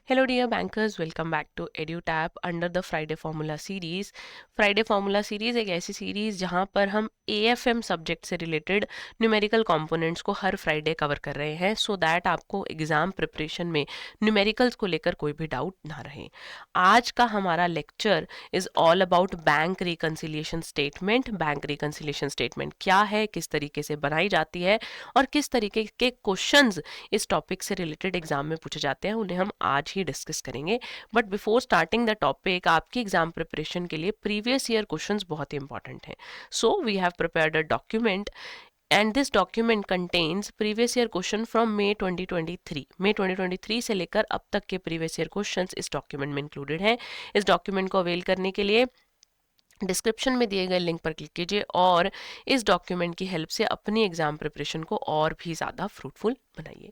Hello dear bankers, welcome back to EduTap under the Friday Formula series. Friday Formula series एक ऐसी series जहां पर हम AFM subject से रिलेटेड न्यूमेरिकल कंपोनेंट्स को हर फ्राइडे कवर कर रहे हैं सो दैट आपको एग्जाम प्रिपरेशन में न्यूमेरिकल्स को लेकर कोई भी डाउट ना रहे। आज का हमारा lecture is all about bank reconciliation statement. Bank reconciliation statement क्या है, किस तरीके से बनाई जाती है और किस तरीके के क्वेश्चंस इस टॉपिक से रिलेटेड एग्जाम में पूछे जाते हैं, उन्हें हम आज ही डिस्कस करेंगे। But before starting the topic, आपकी एग्जाम प्रिपरेशन के लिए प्रीवियस ईयर क्वेश्चंस बहुत ही इंपॉर्टेंट हैं। So we have prepared a document and this document contains previous year question from May 2023। May 2023 से लेकर अब तक के previous year questions इस document में included हैं। इस document को अवेल करने के लिए डिस्क्रिप्शन में दिए गए लिंक पर क्लिक कीजिए और इस डॉक्यूमेंट की हेल्प से अपनी एग्जाम प्रिपरेशन को और भी ज़्यादा फ्रूटफुल बनाइए।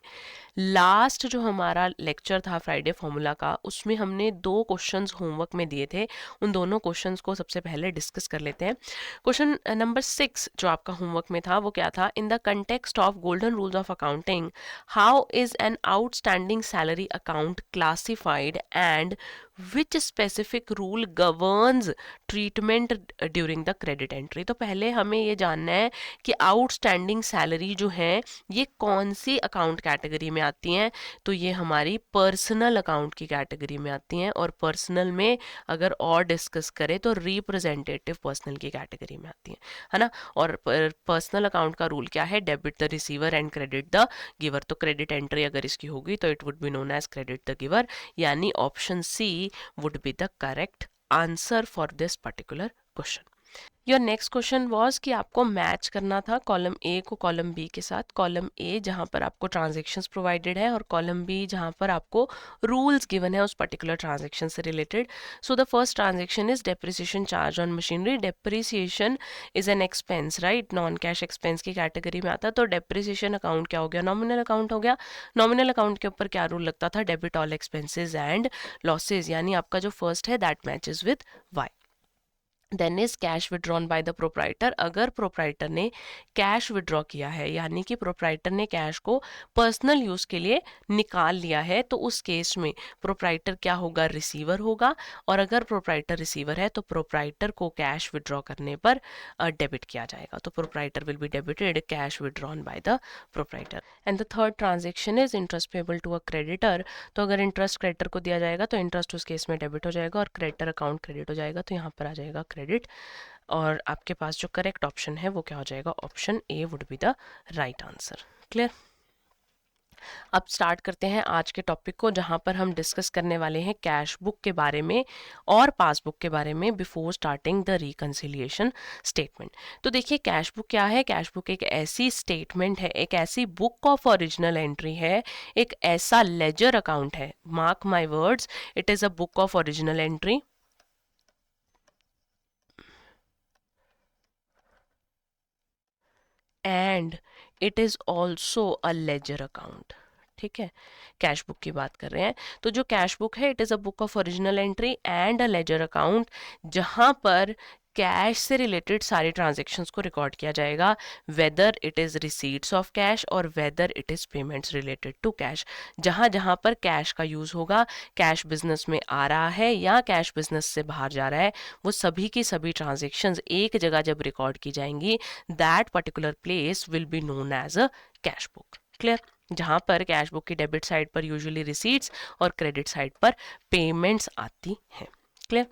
लास्ट जो हमारा लेक्चर था फ्राइडे फॉर्मूला का, उसमें हमने 2 क्वेश्चंस होमवर्क में दिए थे। उन दोनों क्वेश्चंस को सबसे पहले डिस्कस कर लेते हैं। क्वेश्चन नंबर 6 जो आपका होमवर्क में था वो क्या था? In the context of golden rules of accounting, how is an outstanding salary account classified and which specific rule governs treatment during the credit entry. तो पहले हमें ये जानना है कि आउटस्टैंडिंग सैलरी जो है ये कौन सी अकाउंट कैटेगरी में आती हैं। तो ये हमारी पर्सनल अकाउंट की कैटेगरी में आती हैं, और पर्सनल में अगर और डिस्कस करें तो रिप्रेजेंटेटिव पर्सनल की कैटेगरी में आती हैं, है ना। और पर्सनल अकाउंट का रूल क्या है? Debit the receiver and credit the giver. तो क्रेडिट एंट्री अगर इसकी होगी तो it would be known as credit the giver, यानी option C would be the correct answer for this particular question. Your next question was कि आपको match करना था कॉलम ए को कॉलम बी के साथ। कॉलम ए जहां पर आपको ट्रांजेक्शन्स प्रोवाइडेड है और कॉलम बी जहां पर आपको रूल्स गिवन है उस पर्टिकुलर ट्रांजेक्शन से related. So the first transaction is depreciation charge on machinery. Depreciation is an expense, right, non cash expense की कैटेगरी में आता है। तो डेप्रिसिएशन अकाउंट क्या हो गया? नॉमिनल अकाउंट हो गया। नॉमिनल अकाउंट के ऊपर क्या रूल लगता था? Debit all expenses and losses, यानी आपका जो फर्स्ट है that matches with Y. Then is cash withdrawn by the proprietor. अगर प्रोप्राइटर ने कैश विड्रॉ किया है, यानी कि प्रोप्राइटर ने कैश को पर्सनल यूज के लिए निकाल लिया है, तो उस केस में प्रोप्राइटर क्या होगा? रिसीवर होगा। और अगर प्रोप्राइटर रिसीवर है तो प्रोप्राइटर को कैश विड्रॉ करने पर डेबिट किया जाएगा। तो proprietor will be debited cash withdrawn by the proprietor. And the third transaction is interest payable to a creditor. तो अगर इंटरेस्ट क्रेडिटर को दिया जाएगा तो इंटरेस्ट उस केस में डेबिट हो जाएगा और क्रेडिटर अकाउंट क्रेडिट हो जाएगा। तो यहाँ पर आ जाएगा क्रेडिट, और आपके पास जो करेक्ट ऑप्शन है वो क्या हो जाएगा? Option A would be the right answer. Clear? अब स्टार्ट करते हैं आज के टॉपिक को, जहां पर हम डिस्कस करने वाले हैं कैश बुक के बारे में और पासबुक के बारे में before starting the reconciliation statement. तो देखिए कैश बुक क्या है? कैश बुक एक ऐसी स्टेटमेंट है, एक ऐसी बुक ऑफ ओरिजिनल एंट्री है, एक ऐसा लेजर अकाउंट है, mark my words, it is a book of original entry and it is also a ledger account. ठीक है, कैश बुक की बात कर रहे हैं। तो जो कैश बुक है it is a book of original entry and a ledger account, जहां पर कैश से रिलेटेड सारे ट्रांजेक्शन्स को रिकॉर्ड किया जाएगा, whether it is receipts of cash और whether it is payments related to cash. जहां जहां पर कैश का यूज होगा, कैश बिजनेस में आ रहा है या कैश बिजनेस से बाहर जा रहा है, वो सभी की सभी ट्रांजेक्शन्स एक जगह जब रिकॉर्ड की जाएंगी, that particular place will be known as a cash book. Clear? जहां पर कैश बुक की डेबिट साइड पर यूजुअली रिसीट्स और क्रेडिट साइड पर पेमेंट्स आती हैं। क्लियर?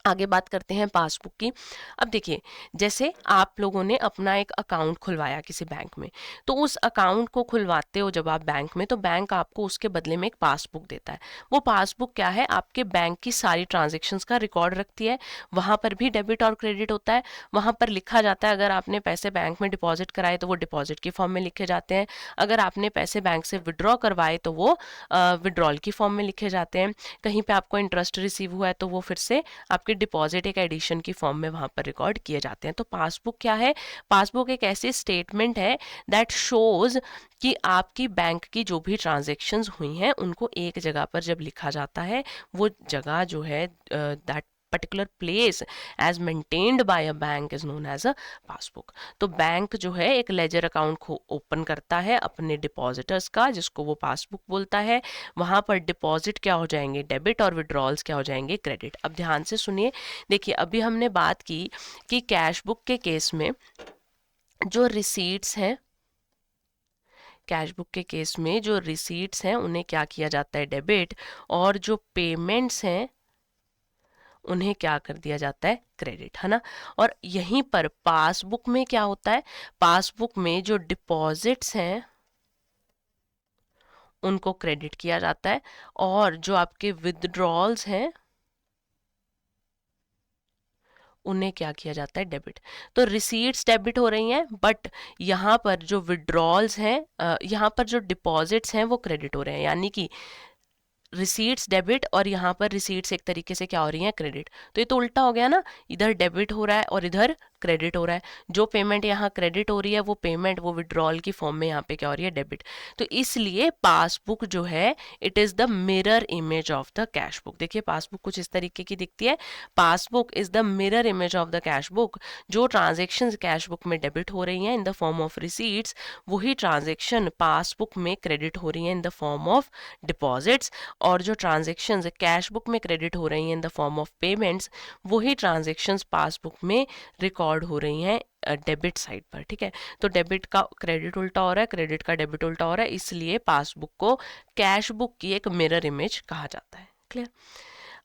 आगे बात करते हैं पासबुक की। अब देखिए, जैसे आप लोगों ने अपना एक अकाउंट खुलवाया किसी बैंक में, तो उस अकाउंट को खुलवाते हो जब आप बैंक में, तो बैंक आपको उसके बदले में एक पासबुक देता है। वो पासबुक क्या है? आपके बैंक की सारी ट्रांजेक्शन्स का रिकॉर्ड रखती है। वहां पर भी डेबिट और क्रेडिट होता है। वहां पर लिखा जाता है, अगर आपने पैसे बैंक में डिपॉजिट कराए तो वो डिपॉजिट की फॉर्म में लिखे जाते हैं, अगर आपने पैसे बैंक से विड्रॉ करवाए तो वो विड्रॉल की फॉर्म में लिखे जाते हैं, कहीं पे आपको इंटरेस्ट रिसीव हुआ है तो वो फिर से आपके डिपॉजिट एक एडिशन की फॉर्म में वहां पर रिकॉर्ड किए जाते हैं। तो पासबुक क्या है? पासबुक एक ऐसी स्टेटमेंट है दैट शोज कि आपकी बैंक की जो भी ट्रांजेक्शन्स हुई हैं उनको एक जगह पर जब लिखा जाता है, वो जगह जो है that particular place as maintained by a bank is known as a passbook. तो बैंक जो है एक लेजर अकाउंट ओपन करता है अपने डिपॉजिटर्स का, जिसको वो पासबुक बोलता है। वहां पर डिपॉजिट क्या हो जाएंगे, डेबिट, और विड्रॉल्स क्या हो जाएंगे, क्रेडिट। अब ध्यान से सुनिए, देखिए अभी हमने बात की कि कैश बुक के केस में जो रिसीट्स हैं, कैश बुक के केस में जो रिसीट्स हैं उन्हें क्या किया जाता है, डेबिट, और जो पेमेंट्स हैं उन्हें क्या कर दिया जाता है, क्रेडिट, है ना। और यहीं पर पासबुक में क्या होता है, पासबुक में जो डिपॉजिट्स हैं उनको क्रेडिट किया जाता है, और जो आपके विदड्रॉल्स हैं उन्हें क्या किया जाता है, डेबिट। तो रिसीट्स डेबिट हो रही हैं, बट यहाँ पर जो विड्रॉल्स हैं, यहाँ पर जो डिपॉजिट्स हैं वो क्रेडिट हो रहे हैं, यानी कि रिसीट्स डेबिट और यहाँ पर रिसीट्स एक तरीके से क्या हो रही हैं, क्रेडिट। तो ये तो उल्टा हो गया ना, इधर डेबिट हो रहा है और इधर क्रेडिट हो रहा है। जो पेमेंट यहाँ क्रेडिट हो रही है वो पेमेंट वो विड्रॉल की फॉर्म में यहाँ पे क्या हो रही है, डेबिट। तो इसलिए पासबुक जो है it is the mirror image of the cash book. देखिए पासबुक कुछ इस तरीके की दिखती है, passbook is the mirror image of the cash book. जो ट्रांजेक्शन कैश बुक में डेबिट हो रही हैं in the form of receipts, वही ट्रांजेक्शन पासबुक में क्रेडिट हो रही हैं in the form of deposits, और जो ट्रांजेक्शन्स कैश बुक में क्रेडिट हो रही हैं in the form of payments, वही ट्रांजेक्शन्स पासबुक में रिकॉर्ड हो रही हैं डेबिट साइड पर, ठीक है। तो डेबिट का क्रेडिट उल्टा हो रहा है, क्रेडिट का डेबिट उल्टा हो रहा है, इसलिए पासबुक को कैश बुक की एक मिरर इमेज कहा जाता है। क्लियर।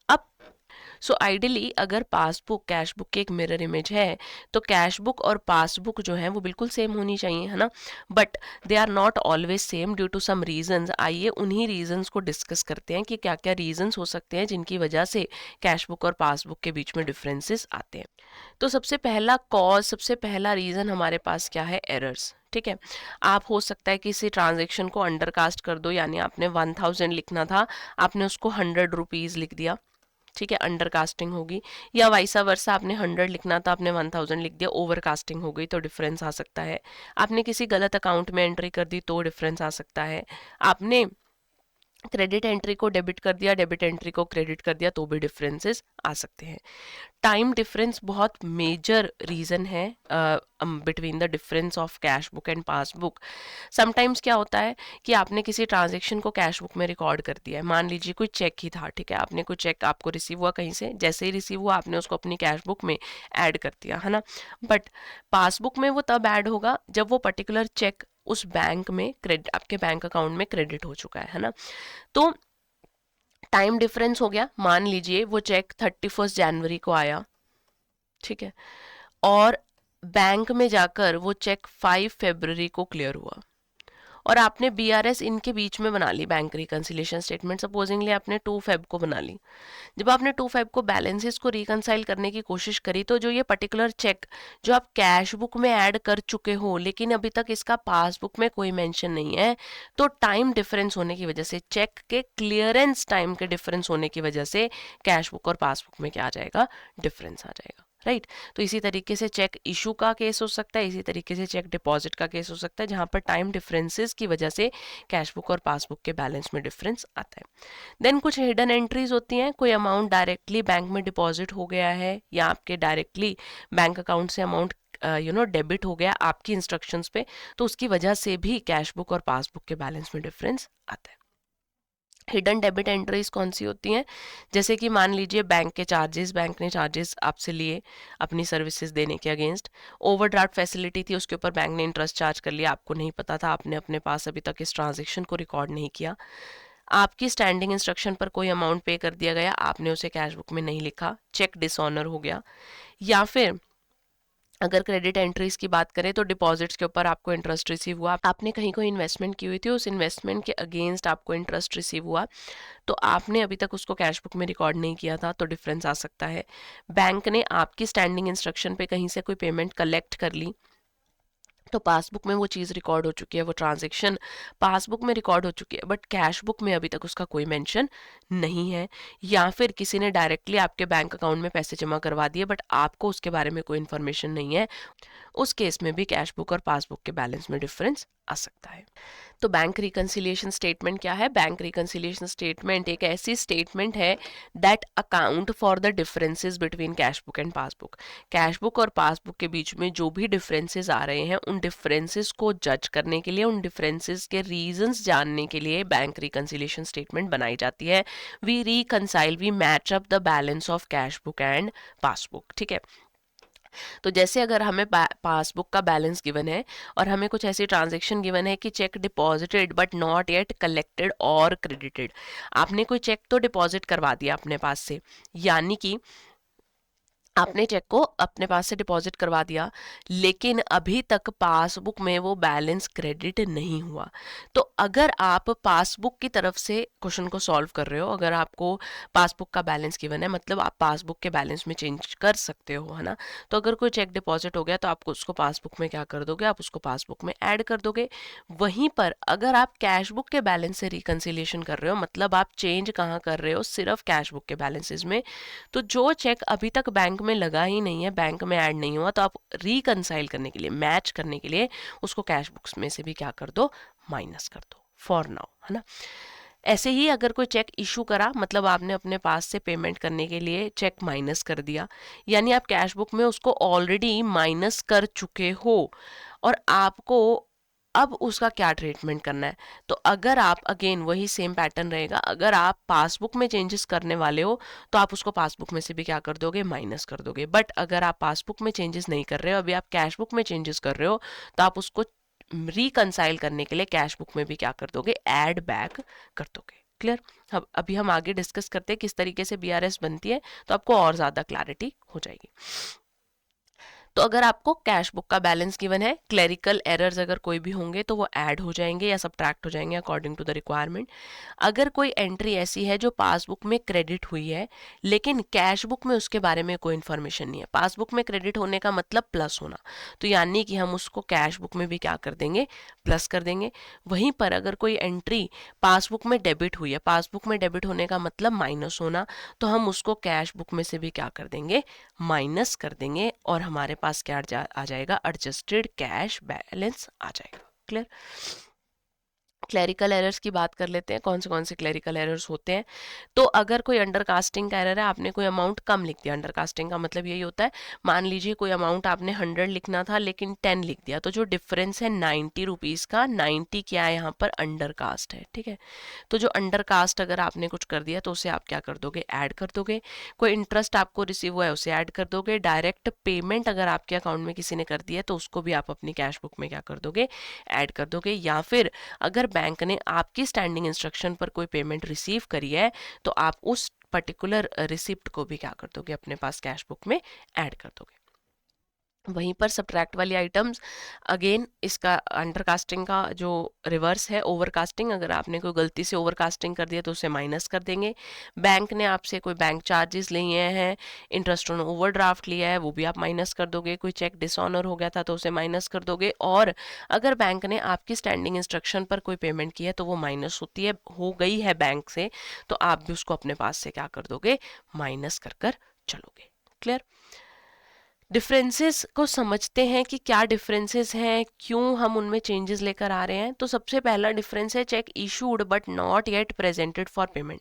अब सो आइडियली अगर पासबुक कैश बुक की एक मिरर इमेज है तो कैश बुक और पासबुक जो है वो बिल्कुल सेम होनी चाहिए, है ना। But they are not always same due to some reasons. आइए उन्हीं रीजंस को डिस्कस करते हैं कि क्या क्या रीजंस हो सकते हैं जिनकी वजह से कैश बुक और पासबुक के बीच में डिफरेंसेस आते हैं। तो सबसे पहला कॉज, सबसे पहला रीजन हमारे पास क्या है, एरर्स, ठीक है। आप हो सकता है किसी ट्रांजेक्शन को अंडरकास्ट कर दो, यानी आपने 1000 लिखना था, आपने उसको 100 रुपीज़ लिख दिया, ठीक है, अंडर कास्टिंग होगी। या वाइसा वर्सा, आपने 100 लिखना था, आपने 1000 लिख दिया, ओवर कास्टिंग हो गई, तो डिफरेंस आ सकता है। आपने किसी गलत अकाउंट में एंट्री कर दी तो डिफरेंस आ सकता है। आपने क्रेडिट एंट्री को डेबिट कर दिया, डेबिट एंट्री को क्रेडिट कर दिया, तो भी डिफरेंसेस आ सकते हैं। टाइम डिफरेंस बहुत मेजर रीजन है between the difference of cash book and passbook. Sometimes क्या होता है कि आपने किसी ट्रांजेक्शन को कैश बुक में रिकॉर्ड कर दिया है, मान लीजिए कोई चेक ही था, ठीक है, आपने कोई चेक आपको रिसीव हुआ कहीं से, जैसे ही रिसीव हुआ आपने उसको अपनी कैश बुक में ऐड कर दिया, है ना। बट पासबुक में वो तब ऐड होगा जब वो पर्टिकुलर चेक उस बैंक में क्रेडिट, आपके बैंक अकाउंट में क्रेडिट हो चुका है ना। तो टाइम डिफरेंस हो गया, मान लीजिए वो चेक 31 जनवरी को आया, ठीक है, और बैंक में जाकर वो चेक 5 फरवरी को क्लियर हुआ, और आपने बीआरएस इनके बीच में बना ली, बैंक रिकंसिलिएशन स्टेटमेंट, सपोजिंगली आपने 2 फेब को बना ली। जब आपने 2 फेब को बैलेंसेस को रिकंसाइल करने की कोशिश करी, तो जो ये पर्टिकुलर चेक जो आप कैश बुक में ऐड कर चुके हो लेकिन अभी तक इसका पासबुक में कोई मेंशन नहीं है, तो टाइम डिफरेंस होने की वजह से, चेक के क्लियरेंस टाइम के डिफरेंस होने की वजह से कैश बुक और पासबुक में क्या आ जाएगा, डिफरेंस आ जाएगा, राइट। तो इसी तरीके से चेक इशू का केस हो सकता है, इसी तरीके से चेक डिपॉजिट का केस हो सकता है, जहां पर टाइम डिफरेंसेस की वजह से कैश बुक और पासबुक के बैलेंस में डिफरेंस आता है। देन कुछ हिडन एंट्रीज होती हैं, कोई अमाउंट डायरेक्टली बैंक में डिपॉजिट हो गया है या आपके डायरेक्टली बैंक अकाउंट से अमाउंट डेबिट हो गया आपकी इंस्ट्रक्शंस पे, तो उसकी वजह से भी कैश बुक और पासबुक के बैलेंस में डिफरेंस आता है। हिडन डेबिट एंट्रीज कौन सी होती हैं, जैसे कि मान लीजिए बैंक के चार्जेस, बैंक ने चार्जेस आपसे लिए अपनी सर्विसेज देने के अगेंस्ट, ओवरड्राफ्ट फैसिलिटी थी उसके ऊपर बैंक ने इंटरेस्ट चार्ज कर लिया, आपको नहीं पता था, आपने अपने पास अभी तक इस ट्रांजेक्शन को रिकॉर्ड नहीं किया, आपकी स्टैंडिंग इंस्ट्रक्शन पर कोई अमाउंट पे कर दिया गया, आपने उसे कैश बुक में नहीं लिखा, चेक डिसऑनर हो गया। या फिर अगर क्रेडिट एंट्रीज की बात करें तो डिपॉजिट्स के ऊपर आपको इंटरेस्ट रिसीव हुआ, आपने कहीं कोई इन्वेस्टमेंट की हुई थी, उस इन्वेस्टमेंट के अगेंस्ट आपको इंटरेस्ट रिसीव हुआ, तो आपने अभी तक उसको कैश बुक में रिकॉर्ड नहीं किया था, तो डिफरेंस आ सकता है। बैंक ने आपकी स्टैंडिंग इंस्ट्रक्शन पे कहीं से कोई पेमेंट कलेक्ट कर ली, तो पासबुक में वो चीज़ रिकॉर्ड हो चुकी है, वो ट्रांजैक्शन पासबुक में रिकॉर्ड हो चुकी है, बट कैश बुक में अभी तक उसका कोई मेंशन नहीं है। या फिर किसी ने डायरेक्टली आपके बैंक अकाउंट में पैसे जमा करवा दिए बट आपको उसके बारे में कोई इन्फॉर्मेशन नहीं है, उस केस में भी कैश बुक और पासबुक के बैलेंस में डिफरेंस आ सकता है। तो बैंक रिकंसिलिएशन स्टेटमेंट क्या है? बैंक रिकंसिलिएशन स्टेटमेंट एक ऐसी स्टेटमेंट है that account for the differences between cash book and passbook. Cash book और पासबुक के बीच में जो भी डिफरेंसेस आ रहे हैं उन डिफरेंसेस को जज करने के लिए, उन डिफरेंसेस के रीजंस जानने के लिए बैंक रिकंसिलिएशन स्टेटमेंट बनाई जाती है। We reconcile, we match up the balance of cash book and passbook. ठीक है, तो जैसे अगर हमें पासबुक का बैलेंस गिवन है और हमें कुछ ऐसी ट्रांजैक्शन गिवन है कि check deposited but not yet collected और क्रेडिटेड। आपने कोई चेक तो डिपॉजिट करवा दिया अपने पास से, यानी कि आपने चेक को अपने पास से डिपॉजिट करवा दिया, लेकिन अभी तक पासबुक में वो बैलेंस क्रेडिट नहीं हुआ। तो अगर आप पासबुक की तरफ से क्वेश्चन को सॉल्व कर रहे हो, अगर आपको पासबुक का बैलेंस गिवन है, मतलब आप पासबुक के बैलेंस में चेंज कर सकते हो, है ना। तो अगर कोई चेक डिपॉजिट हो गया तो आप उसको पासबुक में क्या कर दोगे, आप उसको पासबुक में ऐड कर दोगे। वहीं पर अगर आप कैश बुक के बैलेंस से रिकंसिलिएशन कर रहे हो, मतलब आप चेंज कहाँ कर रहे हो, सिर्फ कैश बुक के बैलेंसेस में, तो जो चेक अभी तक बैंक में लगा ही नहीं है, बैंक में ऐड नहीं हुआ, तो आप रिकंसाइल करने के लिए, मैच करने के लिए उसको कैश बुक्स में से भी क्या कर दो, माइनस कर दो फॉर नाउ, है ना। ऐसे ही अगर कोई चेक इशू करा, मतलब आपने अपने पास से पेमेंट करने के लिए चेक माइनस कर दिया, यानी आप कैश बुक में उसको ऑलरेडी माइनस कर चुके हो और आपको अब उसका क्या ट्रीटमेंट करना है। तो अगर आप, अगेन वही सेम पैटर्न रहेगा, अगर आप पासबुक में चेंजेस करने वाले हो तो आप उसको पासबुक में से भी क्या कर दोगे, माइनस कर दोगे। बट अगर आप पासबुक में चेंजेस नहीं कर रहे हो, अभी आप कैश बुक में चेंजेस कर रहे हो, तो आप उसको रिकंसाइल करने के लिए कैश बुक में भी क्या कर दोगे, ऐड बैक कर दोगे। क्लियर? अब अभी हम आगे डिस्कस करते हैं किस तरीके से बीआरएस बनती है, तो आपको और ज्यादा क्लैरिटी हो जाएगी। तो अगर आपको कैश बुक का बैलेंस गिवन है, क्लेरिकल एरर्स अगर कोई भी होंगे तो वो ऐड हो जाएंगे या सब्ट्रैक्ट हो जाएंगे अकॉर्डिंग टू द रिक्वायरमेंट। अगर कोई एंट्री ऐसी है जो पासबुक में क्रेडिट हुई है लेकिन कैश बुक में उसके बारे में कोई इन्फॉर्मेशन नहीं है, पासबुक में क्रेडिट होने का मतलब प्लस होना, तो यानी कि हम उसको कैश बुक में भी क्या कर देंगे, प्लस कर देंगे। वहीं पर अगर कोई एंट्री पासबुक में डेबिट हुई है, पासबुक में डेबिट होने का मतलब माइनस होना, तो हम उसको कैश बुक में से भी क्या कर देंगे, माइनस कर देंगे और हमारे पास क्या आ जाएगा, एडजस्टेड कैश बैलेंस आ जाएगा। क्लियर? क्लैरिकल एरर्स की बात कर लेते हैं, कौन से क्लैरिकल एरर्स होते हैं। तो अगर कोई अंडरकास्टिंग का एरर है, आपने कोई अमाउंट कम लिख दिया, अंडरकास्टिंग का मतलब यही होता है, मान लीजिए कोई अमाउंट आपने 100 लिखना था लेकिन 10 लिख दिया, तो जो डिफरेंस है 90 रुपीज़ का, 90 क्या है यहाँ पर, अंडरकास्ट है। ठीक है, तो जो अंडरकास्ट अगर आपने कुछ कर दिया तो उसे आप क्या कर दोगे, ऐड कर दोगे। कोई इंटरेस्ट आपको रिसीव हुआ है उसे ऐड कर दोगे। डायरेक्ट पेमेंट अगर आपके अकाउंट में किसी ने कर दिया है तो उसको भी आप अपनी कैश बुक में क्या कर दोगे, ऐड कर दोगे। या फिर अगर बैंक ने आपकी स्टैंडिंग इंस्ट्रक्शन पर कोई पेमेंट रिसीव करी है तो आप उस पर्टिकुलर रिसिप्ट को भी क्या कर दोगे, अपने पास कैश बुक में ऐड कर दोगे। वहीं पर सब्ट्रैक्ट वाली आइटम्स, अगेन इसका अंडरकास्टिंग का जो रिवर्स है ओवरकास्टिंग, अगर आपने कोई गलती से ओवरकास्टिंग कर दिया तो उसे माइनस कर देंगे। बैंक ने आपसे कोई बैंक चार्जेस लिए हैं, इंटरेस्ट ऑन ओवरड्राफ्ट लिया है, वो भी आप माइनस कर दोगे। कोई चेक डिसऑनर हो गया था तो उसे माइनस कर दोगे। और अगर बैंक ने आपकी स्टैंडिंग इंस्ट्रक्शन पर कोई पेमेंट की है तो वो माइनस होती है, हो गई है बैंक से, तो आप भी उसको अपने पास से क्या कर दोगे, माइनस कर कर चलोगे। क्लियर? डिफरेंसेस को समझते हैं कि क्या डिफरेंसेस हैं, क्यों हम उनमें चेंजेस लेकर आ रहे हैं। तो सबसे पहला डिफरेंस है check issued but not yet presented for payment.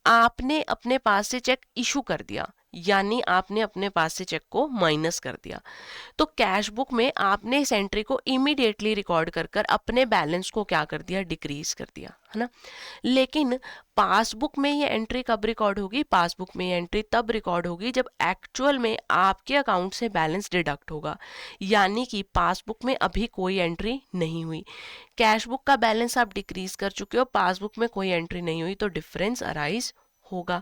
आपने अपने पास से चेक इशू कर दिया, यानी आपने अपने पास से चेक को माइनस कर दिया, तो कैश बुक में आपने इस एंट्री को इमीडिएटली रिकॉर्ड कर कर अपने बैलेंस को क्या कर दिया, डिक्रीज कर दिया, है ना। लेकिन पासबुक में ये एंट्री कब रिकॉर्ड होगी, पासबुक में ये एंट्री तब रिकॉर्ड होगी जब एक्चुअल में आपके अकाउंट से बैलेंस डिडक्ट होगा, यानी कि पासबुक में अभी कोई एंट्री नहीं हुई। कैश बुक का बैलेंस आप डिक्रीज कर चुके हो, पासबुक में कोई एंट्री नहीं हुई, तो डिफरेंस अराइज होगा।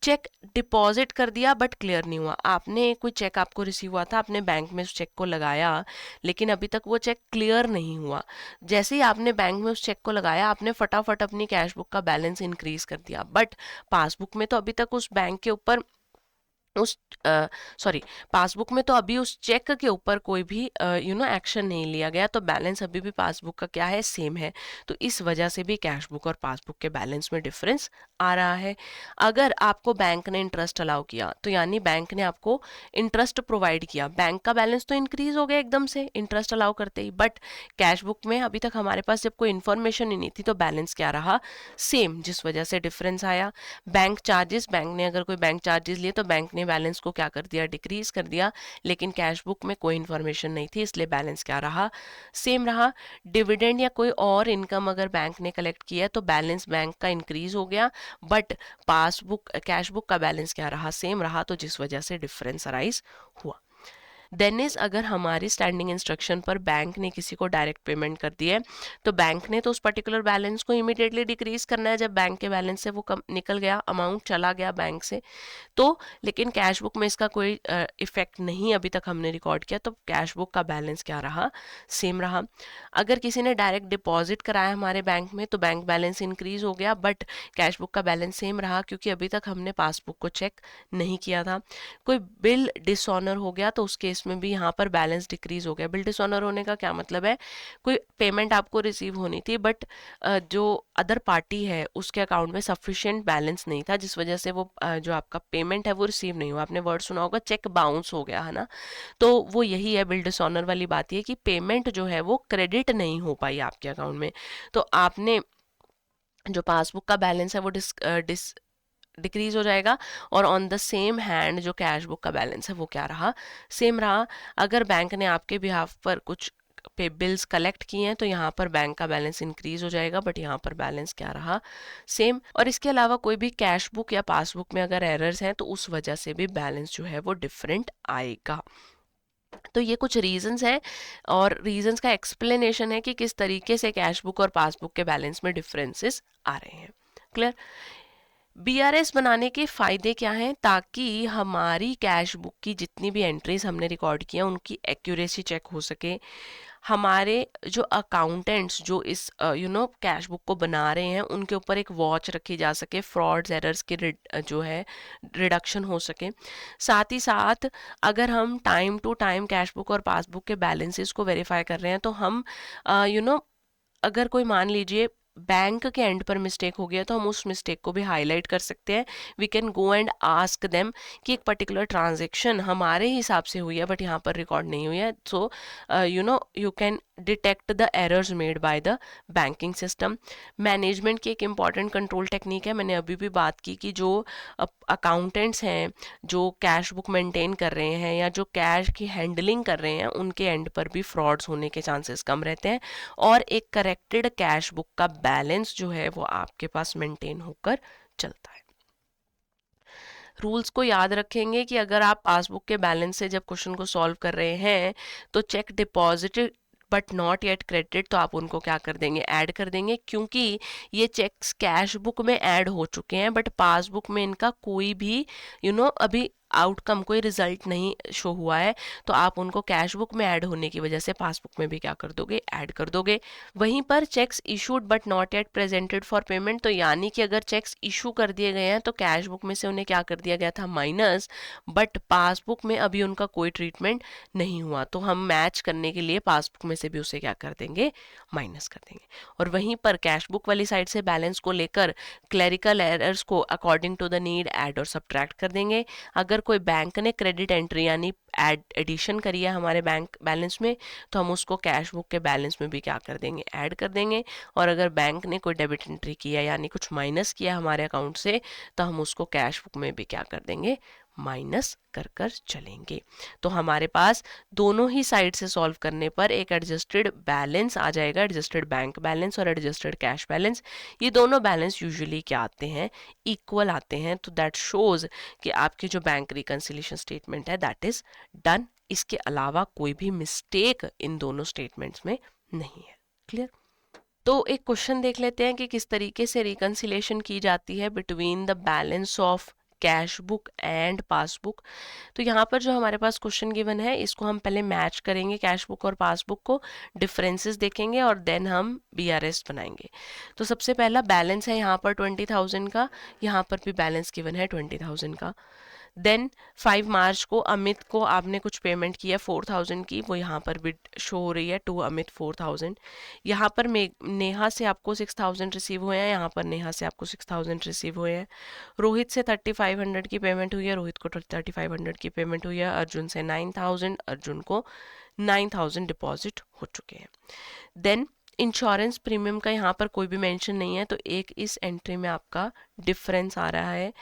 चेक डिपॉजिट कर दिया बट क्लियर नहीं हुआ, आपने कोई चेक आपको रिसीव हुआ था, आपने बैंक में उस चेक को लगाया लेकिन अभी तक वो चेक क्लियर नहीं हुआ। जैसे ही आपने बैंक में उस चेक को लगाया, आपने फटाफट अपनी कैश बुक का बैलेंस इंक्रीज कर दिया, बट पासबुक में तो अभी तक उस बैंक के ऊपर उस सॉरी पासबुक में तो अभी उस चेक के ऊपर कोई भी एक्शन नहीं लिया गया, तो बैलेंस अभी भी पासबुक का क्या है, सेम है। तो इस वजह से भी कैश बुक और पासबुक के बैलेंस में डिफरेंस आ रहा है। अगर आपको बैंक ने इंटरेस्ट अलाउ किया, तो यानी बैंक ने आपको इंटरेस्ट प्रोवाइड किया, बैंक का बैलेंस तो इंक्रीज हो गया एकदम से इंटरेस्ट अलाउ करते ही, बट कैश बुक में अभी तक हमारे पास जब कोई इन्फॉर्मेशन ही नहीं थी, तो बैलेंस क्या रहा, सेम, जिस वजह से डिफरेंस आया। बैंक चार्जेस, बैंक ने अगर कोई बैंक चार्जेस लिए तो बैंक ने बैलेंस को क्या कर दिया, डिक्रीज कर दिया, लेकिन कैश बुक में कोई इन्फॉर्मेशन नहीं थी, इसलिए बैलेंस क्या रहा, सेम रहा। डिविडेंड या कोई और इनकम अगर बैंक ने कलेक्ट किया तो बैलेंस बैंक का इंक्रीज हो गया, बट पासबुक कैश बुक का बैलेंस क्या रहा, सेम रहा, तो जिस वजह से डिफरेंस अराइज हुआ। देन इज, अगर हमारी स्टैंडिंग इंस्ट्रक्शन पर बैंक ने किसी को डायरेक्ट पेमेंट कर दी है, तो बैंक ने तो उस पर्टिकुलर बैलेंस को इमीडिएटली डिक्रीज करना है जब बैंक के बैलेंस से वो कम निकल गया, अमाउंट चला गया बैंक से, तो लेकिन कैश बुक में इसका कोई इफेक्ट नहीं अभी तक हमने रिकॉर्ड किया, तो कैश बुक का बैलेंस क्या रहा, सेम रहा। अगर किसी ने डायरेक्ट डिपॉजिट कराया हमारे बैंक में, तो बैंक बैलेंस इंक्रीज हो गया, बट कैश बुक का बैलेंस सेम रहा, क्योंकि अभी तक हमने पासबुक को चेक नहीं किया था। कोई बिल डिसऑनर हो गया, तो उस केस में भी यहाँ पर बैलेंस डिक्रीज हो गया। बिल डिसऑनर होने का क्या मतलब है, कोई पेमेंट आपको रिसीव होनी थी, बट जो अदर पार्टी है उसके अकाउंट में सफिशिएंट बैलेंस नहीं था, जिस वजह से वो जो आपका पेमेंट है वो रिसीव नहीं हुआ। आपने वर्ड सुना होगा, चेक बाउंस हो गया, है ना। तो वो यही है, बिल डिसऑनर वाली बात, ये कि पेमेंट जो है वो क्रेडिट नहीं हो पाई आपके अकाउंट में, तो आपने जो पासबुक का बैलेंस है वो डिक्रीज हो जाएगा, और ऑन द सेम हैंड जो कैश बुक का बैलेंस है वो क्या रहा, सेम रहा। अगर बैंक ने आपके बिहाफ पर कुछ पे बिल्स कलेक्ट किए हैं, तो यहाँ पर बैंक का बैलेंस इंक्रीज हो जाएगा, बट यहाँ पर बैलेंस क्या रहा, सेम। और इसके अलावा कोई भी कैश बुक या पासबुक में अगर एरर्स हैं, तो उस वजह से भी बैलेंस जो है वो डिफरेंट आएगा। तो ये कुछ रीजंस हैं, और रीजंस का एक्सप्लेनेशन है कि किस तरीके से कैश बुक और पासबुक के बैलेंस में डिफरेंसेस आ रहे हैं। क्लियर। बीआरएस बनाने के फ़ायदे क्या हैं, ताकि हमारी कैश बुक की जितनी भी एंट्रीज हमने रिकॉर्ड किया उनकी एक्यूरेसी चेक हो सके। हमारे जो अकाउंटेंट्स जो इस कैश बुक को बना रहे हैं, उनके ऊपर एक वॉच रखी जा सके, फ्रॉड्स एरर्स की जो है रिडक्शन हो सके। साथ ही साथ अगर हम time to time cash book और पासबुक के बैलेंसेस को वेरीफाई कर रहे हैं, तो हम अगर कोई मान लीजिए बैंक के एंड पर मिस्टेक हो गया, तो हम उस मिस्टेक को भी हाईलाइट कर सकते हैं। We can go and ask them कि एक पर्टिकुलर ट्रांजेक्शन हमारे हिसाब से हुई है, बट यहाँ पर रिकॉर्ड नहीं हुई है, so you can detect the errors made by the banking system. Management की एक इम्पॉर्टेंट कंट्रोल टेक्निक है, मैंने अभी भी बात की कि जो अकाउंटेंट्स हैं जो कैश बुक मेंटेन कर रहे हैं या जो कैश की हैंडलिंग कर रहे हैं, उनके एंड पर भी फ्रॉड्स होने के चांसेस कम रहते हैं, और एक करेक्टेड कैश बुक का बैलेंस जो है वो आपके पास मेंटेन होकर चलता है। रूल्स को याद रखेंगे कि अगर आप पासबुक के बैलेंस से जब क्वेश्चन को सॉल्व कर रहे हैं, तो check deposited but not yet credit, तो आप उनको क्या कर देंगे, ऐड कर देंगे, क्योंकि ये चेक्स कैश बुक में ऐड हो चुके हैं, बट पासबुक में इनका कोई भी अभी आउटकम, कोई रिजल्ट नहीं शो हुआ है, तो आप उनको कैश बुक में ऐड होने की वजह से पासबुक में भी क्या कर दोगे, ऐड कर दोगे। वहीं पर cheques issued but not yet presented for payment, तो यानी कि अगर चेक्स इशू कर दिए गए हैं तो कैश बुक में से उन्हें क्या कर दिया गया था, माइनस, बट पासबुक में अभी उनका कोई ट्रीटमेंट नहीं हुआ, तो हम मैच करने के लिए पासबुक में से भी उसे क्या कर देंगे, माइनस कर देंगे। और वहीं पर कैश बुक वाली साइड से बैलेंस को लेकर क्लरिकल एरर्स को according to the need add और सब्ट्रैक्ट कर देंगे। अगर कोई बैंक ने क्रेडिट एंट्री यानी एडिशन करी है हमारे बैंक बैलेंस में, तो हम उसको कैश बुक के बैलेंस में भी क्या कर देंगे, ऐड कर देंगे। और अगर बैंक ने कोई डेबिट एंट्री किया यानी कुछ माइनस किया हमारे अकाउंट से, तो हम उसको कैश बुक में भी क्या कर देंगे, माइनस कर कर चलेंगे। तो हमारे पास दोनों ही साइड से सॉल्व करने पर एक एडजस्टेड बैलेंस आ जाएगा, एडजस्टेड बैंक बैलेंस और एडजस्टेड कैश बैलेंस। ये दोनों बैलेंस यूजुअली क्या आते हैं, इक्वल आते हैं, तो दैट शोज कि आपकी जो बैंक रिकंसिलिएशन स्टेटमेंट है दैट इज डन। इसके अलावा कोई भी मिस्टेक इन दोनों स्टेटमेंट्स में नहीं है। क्लियर। तो एक क्वेश्चन देख लेते हैं कि किस तरीके से रिकंसिलिएशन की जाती है between the balance of cash book and passbook. तो यहाँ पर जो हमारे पास क्वेश्चन गिवन है, इसको हम पहले मैच करेंगे कैश बुक और पासबुक को, डिफरेंसेस देखेंगे और देन हम बीआरएस बनाएंगे। तो सबसे पहला बैलेंस है यहाँ पर 20,000 का, यहाँ पर भी बैलेंस गिवन है 20,000 का। देन 5 मार्च को अमित को आपने कुछ पेमेंट किया 4000 की, वो यहाँ पर भी शो हो रही है टू अमित 4000। यहाँ पर नेहा से आपको 6000 रिसीव हुए हैं, यहाँ पर नेहा से आपको 6000 रिसीव हुए हैं। रोहित से 3500 की पेमेंट हुई है, रोहित को 3500 की पेमेंट हुई है। अर्जुन से 9000, अर्जुन को 9000 डिपॉजिट हो चुके हैं। देन इंश्योरेंस प्रीमियम का यहाँ पर कोई भी मेंशन नहीं है, तो एक इस एंट्री में आपका डिफरेंस आ रहा है।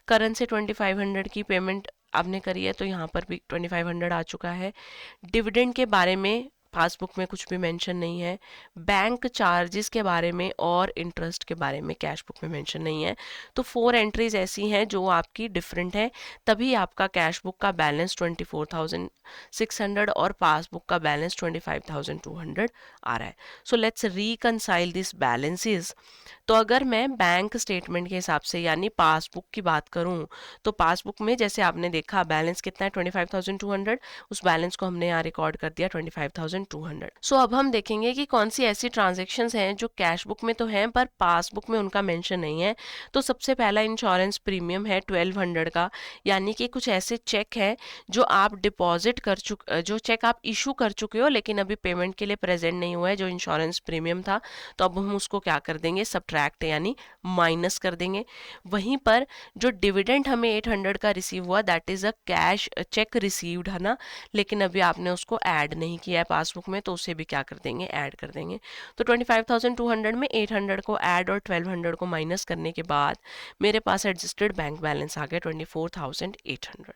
करण से 2500 की पेमेंट आपने करी है, तो यहाँ पर भी 2500 आ चुका है। डिविडेंड के बारे में पासबुक में कुछ भी मेंशन नहीं है। बैंक चार्जेस के बारे में और इंटरेस्ट के बारे में कैश बुक में मेंशन नहीं है। तो 4 एंट्रीज ऐसी हैं जो आपकी डिफरेंट है, तभी आपका कैश बुक का बैलेंस 24,600 और पासबुक का बैलेंस 25,200 आ रहा है। So let's reconcile this balances. तो अगर मैं बैंक स्टेटमेंट के हिसाब से यानी पासबुक की बात करूं, तो पासबुक में जैसे आपने देखा बैलेंस कितना है 25,200, उस बैलेंस को हमने यहाँ रिकॉर्ड कर दिया 25,200। सो अब हम देखेंगे कि कौन सी ऐसी ट्रांजेक्शन्स हैं जो कैश बुक में तो हैं पर पासबुक में उनका मेंशन नहीं है। तो सबसे पहला इंश्योरेंस प्रीमियम है 1200 का, यानी कि कुछ ऐसे चेक है जो आप डिपॉजिट कर जो चेक आप इशू कर चुके हो लेकिन अभी पेमेंट के लिए प्रेजेंट नहीं हुआ है, जो इंश्योरेंस प्रीमियम था। तो अब हम उसको क्या कर देंगे, सब्ट्रैक्ट यानी माइनस कर देंगे। वहीं पर जो डिविडेंड हमें 800 का रिसीव हुआ, that is a cash cheque received है ना, लेकिन अभी आपने उसको ऐड नहीं किया है पासबुक में, तो उसे भी क्या कर देंगे, ऐड कर देंगे। तो 25,200 में 800 को ऐड और 1200 को माइनस करने के बाद मेरे पास एडजस्टेड बैंक बैलेंस आ गया 24,800।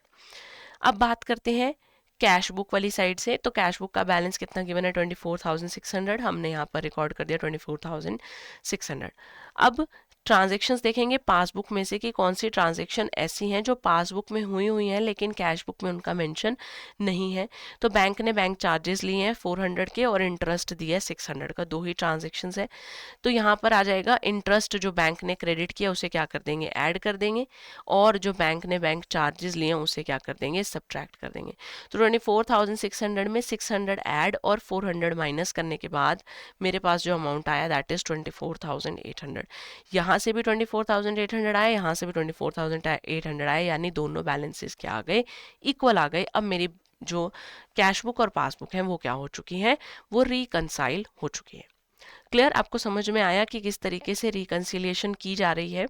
अब बात करते हैं कैश बुक वाली साइड से। तो कैश बुक का बैलेंस कितना गिवन है 24,600, हमने यहाँ पर रिकॉर्ड कर दिया 24,600। अब ट्रांजेक्शन्स देखेंगे पासबुक में से कि कौन सी ट्रांजेक्शन ऐसी हैं जो पासबुक में हुई हैं लेकिन कैश बुक में उनका मेंशन नहीं है। तो बैंक ने बैंक चार्जेस लिए हैं 400 के और इंटरेस्ट दिया है 600 का, दो ही ट्रांजेक्शन्स है। तो यहाँ पर आ जाएगा इंटरेस्ट जो बैंक ने क्रेडिट किया उसे क्या कर देंगे, ऐड कर देंगे, और जो बैंक ने बैंक चार्जेस लिए उसे क्या कर देंगे, सब्ट्रैक्ट कर देंगे। तो 24,600 में 600 ऐड और 400 माइनस करने के बाद मेरे पास जो अमाउंट आया दैट इज 24,800। यहाँ से भी 24,800 आए, यहाँ से भी 24,800 आए, यानी दोनों बैलेंसेस क्या आ गए, इक्वल आ गए। अब मेरी जो कैश बुक और पासबुक है वो क्या हो चुकी है, वो रिकंसाइल हो चुकी है। क्लियर, आपको समझ में आया कि किस तरीके से रिकंसिलिएशन की जा रही है।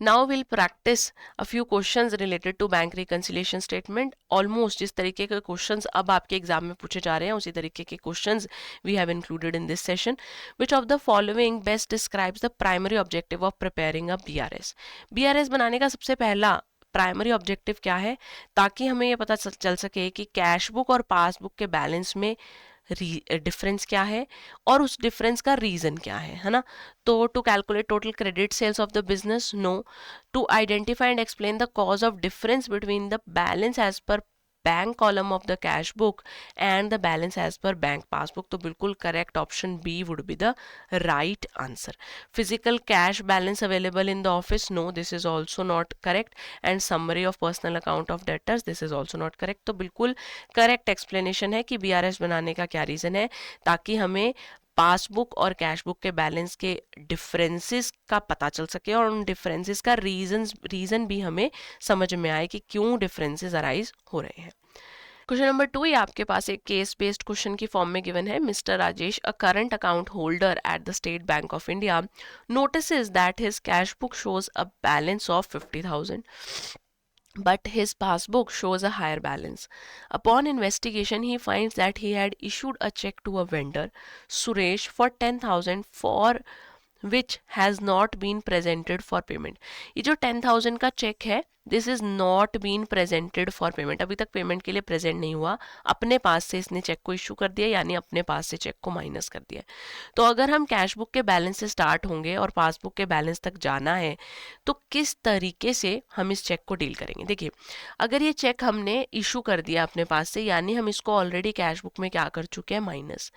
Now will practise a few questions related to bank reconciliation statement. Almost जिस तरीके के क्वेश्चंस अब आपके एग्जाम में पूछे जा रहे हैं उसी तरीके के questions we have included in this session. Which of the following best describes the primary objective of preparing a BRS. BRS बनाने का सबसे पहला प्राइमरी ऑब्जेक्टिव क्या है, ताकि हमें ये पता चल सके कि कैश बुक और पासबुक के बैलेंस में डिफरेंस क्या है और उस डिफरेंस का रीजन क्या है ना। तो to calculate total credit sales of the business, no. To identify and explain the cause of difference between the balance as per bank column of the cash book and the balance as per bank passbook. तो बिल्कुल correct option B would be the right answer. Physical cash balance available in the office, no, this is also not correct. And summary of personal account of debtors, this is also not correct. तो बिल्कुल correct explanation है कि BRS बनाने का क्या reason है, ताकि हमें पासबुक और कैश बुक के बैलेंस के डिफरेंसेस का पता चल सके और उन डिफरेंसेस का रीजन भी हमें समझ में आए कि क्यों डिफरेंसेस अराइज हो रहे हैं। क्वेश्चन नंबर 2, ये आपके पास एक केस बेस्ड क्वेश्चन की फॉर्म में गिवन है। Mister Rajesh, a current account holder at the state bank of India, notices that his cash book shows a balance of 50,000 but his passbook shows a higher balance. Upon investigation, he finds that he had issued a check to a vendor, Suresh, for 10,000 for which has not been presented for payment. ये जो 10,000 का cheque है, this is not been presented for payment, अभी तक payment के लिए present नहीं हुआ, अपने पास से इसने चेक को इशू कर दिया, यानी अपने पास से चेक को माइनस कर दिया। तो अगर हम कैश बुक के बैलेंस से स्टार्ट होंगे और पासबुक के बैलेंस तक जाना है, तो किस तरीके से हम इस चेक को डील करेंगे। देखिए, अगर ये चेक हमने इशू कर दिया अपने पास से, यानी हम इसको ऑलरेडी कैश बुक में क्या कर चुके हैं, माइनस।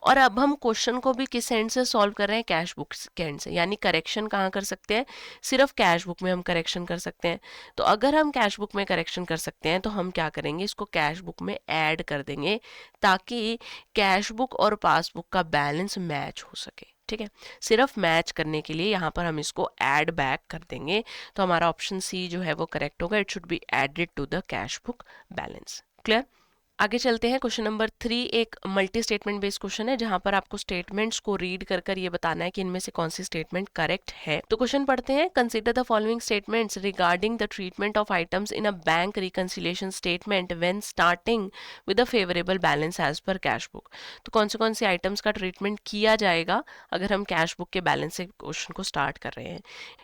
और अब हम क्वेश्चन को भी किस एंड से सॉल्व कर रहे हैं, कैश बुक के एंड से, यानी करेक्शन कहाँ कर सकते हैं, सिर्फ कैश बुक में हम करेक्शन कर सकते हैं। तो अगर हम कैश बुक में करेक्शन कर सकते हैं तो हम क्या करेंगे, इसको कैश बुक में ऐड कर देंगे ताकि कैश बुक और पासबुक का बैलेंस मैच हो सके। ठीक है, सिर्फ मैच करने के लिए यहाँ पर हम इसको ऐड बैक कर देंगे, तो हमारा ऑप्शन सी जो है वो करेक्ट होगा। It should be added to the cash book balance. Clear? आगे चलते हैं। क्वेश्चन नंबर 3 एक मल्टी स्टेटमेंट बेस्ड क्वेश्चन है, जहां पर आपको स्टेटमेंट्स को रीड कर कर ये बताना है कि इनमें से कौन सी स्टेटमेंट करेक्ट है। तो क्वेश्चन पढ़ते हैं। Consider the following statements regarding the treatment of items in a bank reconciliation statement when starting with a favourable balance as per cash book. तो कौन से आइटम्स का ट्रीटमेंट किया जाएगा अगर हम कैश बुक के बैलेंस से क्वेश्चन को स्टार्ट कर रहे हैं।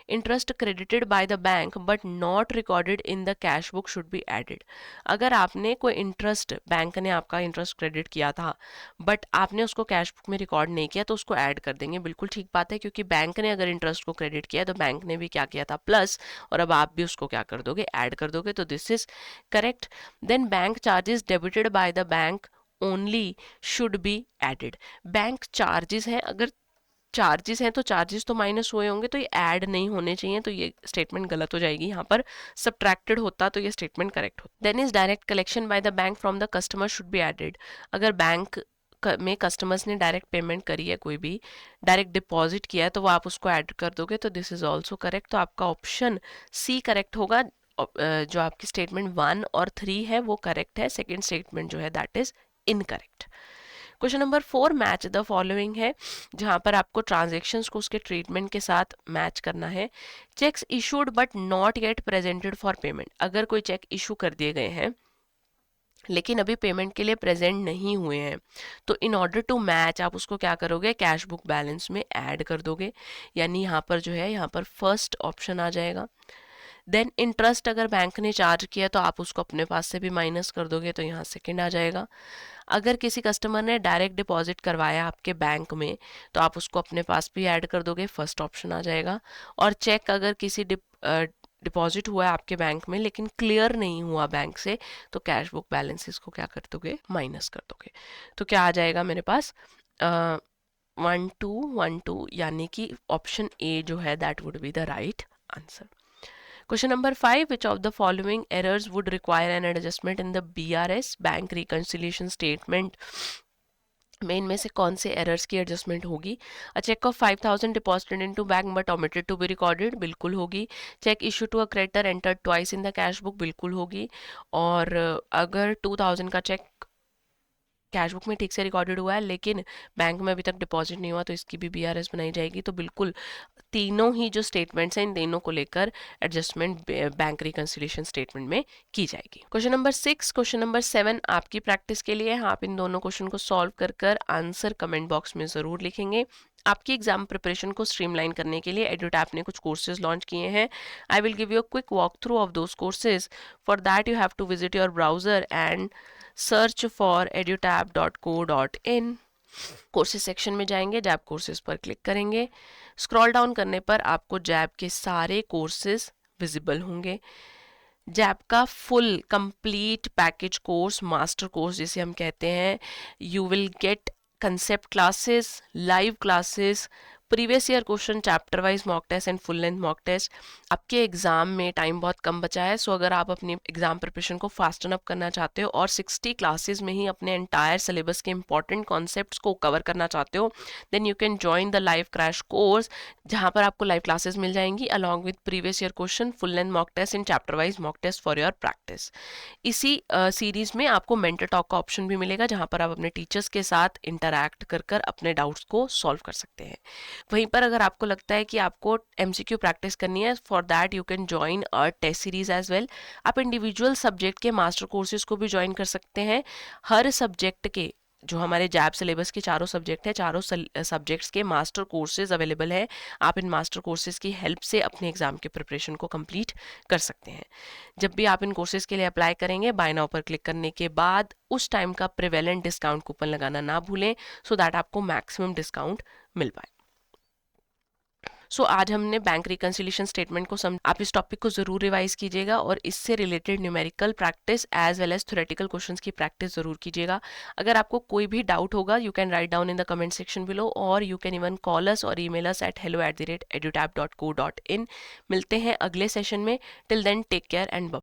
Interest credited by the bank but not recorded in the cash book should be added. अगर आपने कोई इंटरेस्ट, बैंक ने आपका इंटरेस्ट क्रेडिट किया था बट आपने उसको कैश बुक में रिकॉर्ड नहीं किया, तो उसको ऐड कर देंगे। बिल्कुल ठीक बात है, क्योंकि बैंक ने अगर इंटरेस्ट को क्रेडिट किया तो बैंक ने भी क्या किया था, प्लस, और अब आप भी उसको क्या कर दोगे, ऐड कर दोगे। तो this is correct. Then bank charges debited by the bank only should be added. Bank charges हैं, अगर चार्जेस हैं तो चार्जेस तो माइनस हुए होंगे, तो ये ऐड नहीं होने चाहिए, तो ये स्टेटमेंट गलत हो जाएगी। यहाँ पर सब्ट्रैक्टेड होता तो ये स्टेटमेंट करेक्ट होता। Then is direct collection by the bank from the customer should be added. अगर बैंक में कस्टमर्स ने डायरेक्ट पेमेंट करी है, कोई भी डायरेक्ट डिपॉजिट किया है, तो वो आप उसको ऐड कर दोगे, तो दिस इज ऑल्सो करेक्ट। तो आपका ऑप्शन सी करेक्ट होगा। जो आपकी स्टेटमेंट 1 और 3 है वो करेक्ट है, सेकेंड स्टेटमेंट जो है that is incorrect. Question number 4 match the following है, जहां पर आपको ट्रांजेक्शन्स को उसके ट्रीटमेंट के साथ मैच करना है। Cheques issued but not yet presented for payment. अगर कोई चेक इशू कर दिए गए हैं लेकिन अभी पेमेंट के लिए प्रेजेंट नहीं हुए हैं, तो इन ऑर्डर टू मैच आप उसको क्या करोगे, कैश बुक बैलेंस में ऐड कर दोगे। यानी यहाँ पर जो है, यहाँ पर फर्स्ट ऑप्शन आ जाएगा। देन इंटरेस्ट अगर बैंक ने चार्ज किया तो आप उसको अपने पास से भी माइनस कर दोगे, तो यहाँ सेकंड आ जाएगा। अगर किसी कस्टमर ने डायरेक्ट डिपॉजिट करवाया आपके बैंक में, तो आप उसको अपने पास भी ऐड कर दोगे, फर्स्ट ऑप्शन आ जाएगा। और चेक अगर किसी डिपॉजिट हुआ है आपके बैंक में लेकिन क्लियर नहीं हुआ बैंक से, तो कैश बुक बैलेंसेस को क्या कर दोगे, माइनस कर दोगे। तो क्या आ जाएगा मेरे पास, 1212, यानी कि ऑप्शन ए जो है that would be the right answer. Question number 5, which of the following errors would require an adjustment in the BRS bank reconciliation statement? में इनमें से कौन से एरर्स की एडजस्टमेंट होगी? A cheque of 5000 deposited into bank but omitted to be recorded, बिल्कुल होगी। Cheque issue to a creditor entered twice in the cash book, बिल्कुल होगी। और अगर 2000 का चेक कैश बुक में ठीक से रिकॉर्डेड हुआ है लेकिन बैंक में अभी तक डिपॉजिट नहीं हुआ, तो इसकी भी बीआरएस बनाई जाएगी। तो बिल्कुल तीनों ही जो स्टेटमेंट्स हैं, इन तीनों को लेकर एडजस्टमेंट बैंक रिकंसिलिएशन स्टेटमेंट में की जाएगी। क्वेश्चन नंबर 6, क्वेश्चन नंबर 7 आपकी प्रैक्टिस के लिए। आप इन दोनों क्वेश्चन को सॉल्व कर कर आंसर कमेंट बॉक्स में ज़रूर लिखेंगे। आपकी एग्जाम प्रिपरेशन को स्ट्रीमलाइन करने के लिए एड्यूटैप ने कुछ कोर्सेज लॉन्च किए हैं। I will give you a quick walk through of those courses. For that you have to visit your browser and search for edutab.co.in। Courses section में जाएंगे, जैब कोर्सेज पर क्लिक करेंगे। स्क्रॉल डाउन करने पर आपको जैब के सारे कोर्सेज विजिबल होंगे। जैब का full complete package course, master course जिसे हम कहते हैं, you will get concept classes, live classes, previous year question, chapter wise mock test and full length mock test. आपके एग्जाम में टाइम बहुत कम बचा है, सो अगर आप अपनी एग्जाम प्रिपरेशन को फास्टन अप करना चाहते हो और 60 क्लासेस में ही अपने एंटायर सिलेबस के इंपॉर्टेंट कॉन्सेप्ट्स को कवर करना चाहते हो, then you can join the live crash course, जहां पर आपको लाइव क्लासेस मिल जाएंगी along with previous year question, full length mock test and chapter wise mock test for your practice. इसी सीरीज में आपको मेंटर टॉक का ऑप्शन भी मिलेगा, जहां पर आप अपने टीचर्स के साथ इंटरैक्ट कर कर अपने डाउट्स को सॉल्व कर सकते हैं। वहीं पर अगर आपको लगता है कि आपको एमसीक्यू प्रैक्टिस करनी है, for that you can join a test series as well. आप इंडिविजुअल सब्जेक्ट के मास्टर कोर्सेज को भी ज्वाइन कर सकते हैं। हर सब्जेक्ट के, जो हमारे जैब सिलेबस के चारों सब्जेक्ट हैं, चारों सब्जेक्ट्स के मास्टर कोर्सेज अवेलेबल है। आप इन मास्टर कोर्सेज की हेल्प से अपने एग्जाम के प्रिपरेशन को कंप्लीट कर सकते हैं। जब भी आप इन कोर्सेज के लिए अप्लाई करेंगे, बाय नाउ पर क्लिक करने के बाद उस टाइम का प्रिवेलेंट डिस्काउंट कूपन लगाना ना भूलें, सो दैट आपको मैक्सिमम डिस्काउंट मिल पाए। सो आज हमने बैंक रिकंसिलिएशन स्टेटमेंट को आप इस टॉपिक को जरूर रिवाइज कीजिएगा और इससे related numerical practice as well as theoretical questions की प्रैक्टिस जरूर कीजिएगा। अगर आपको कोई भी डाउट होगा, you can write down in the comment section below, और you can even call us और ईमेल अस एट hello@edutab.co.in। मिलते हैं अगले सेशन में। Till then take care and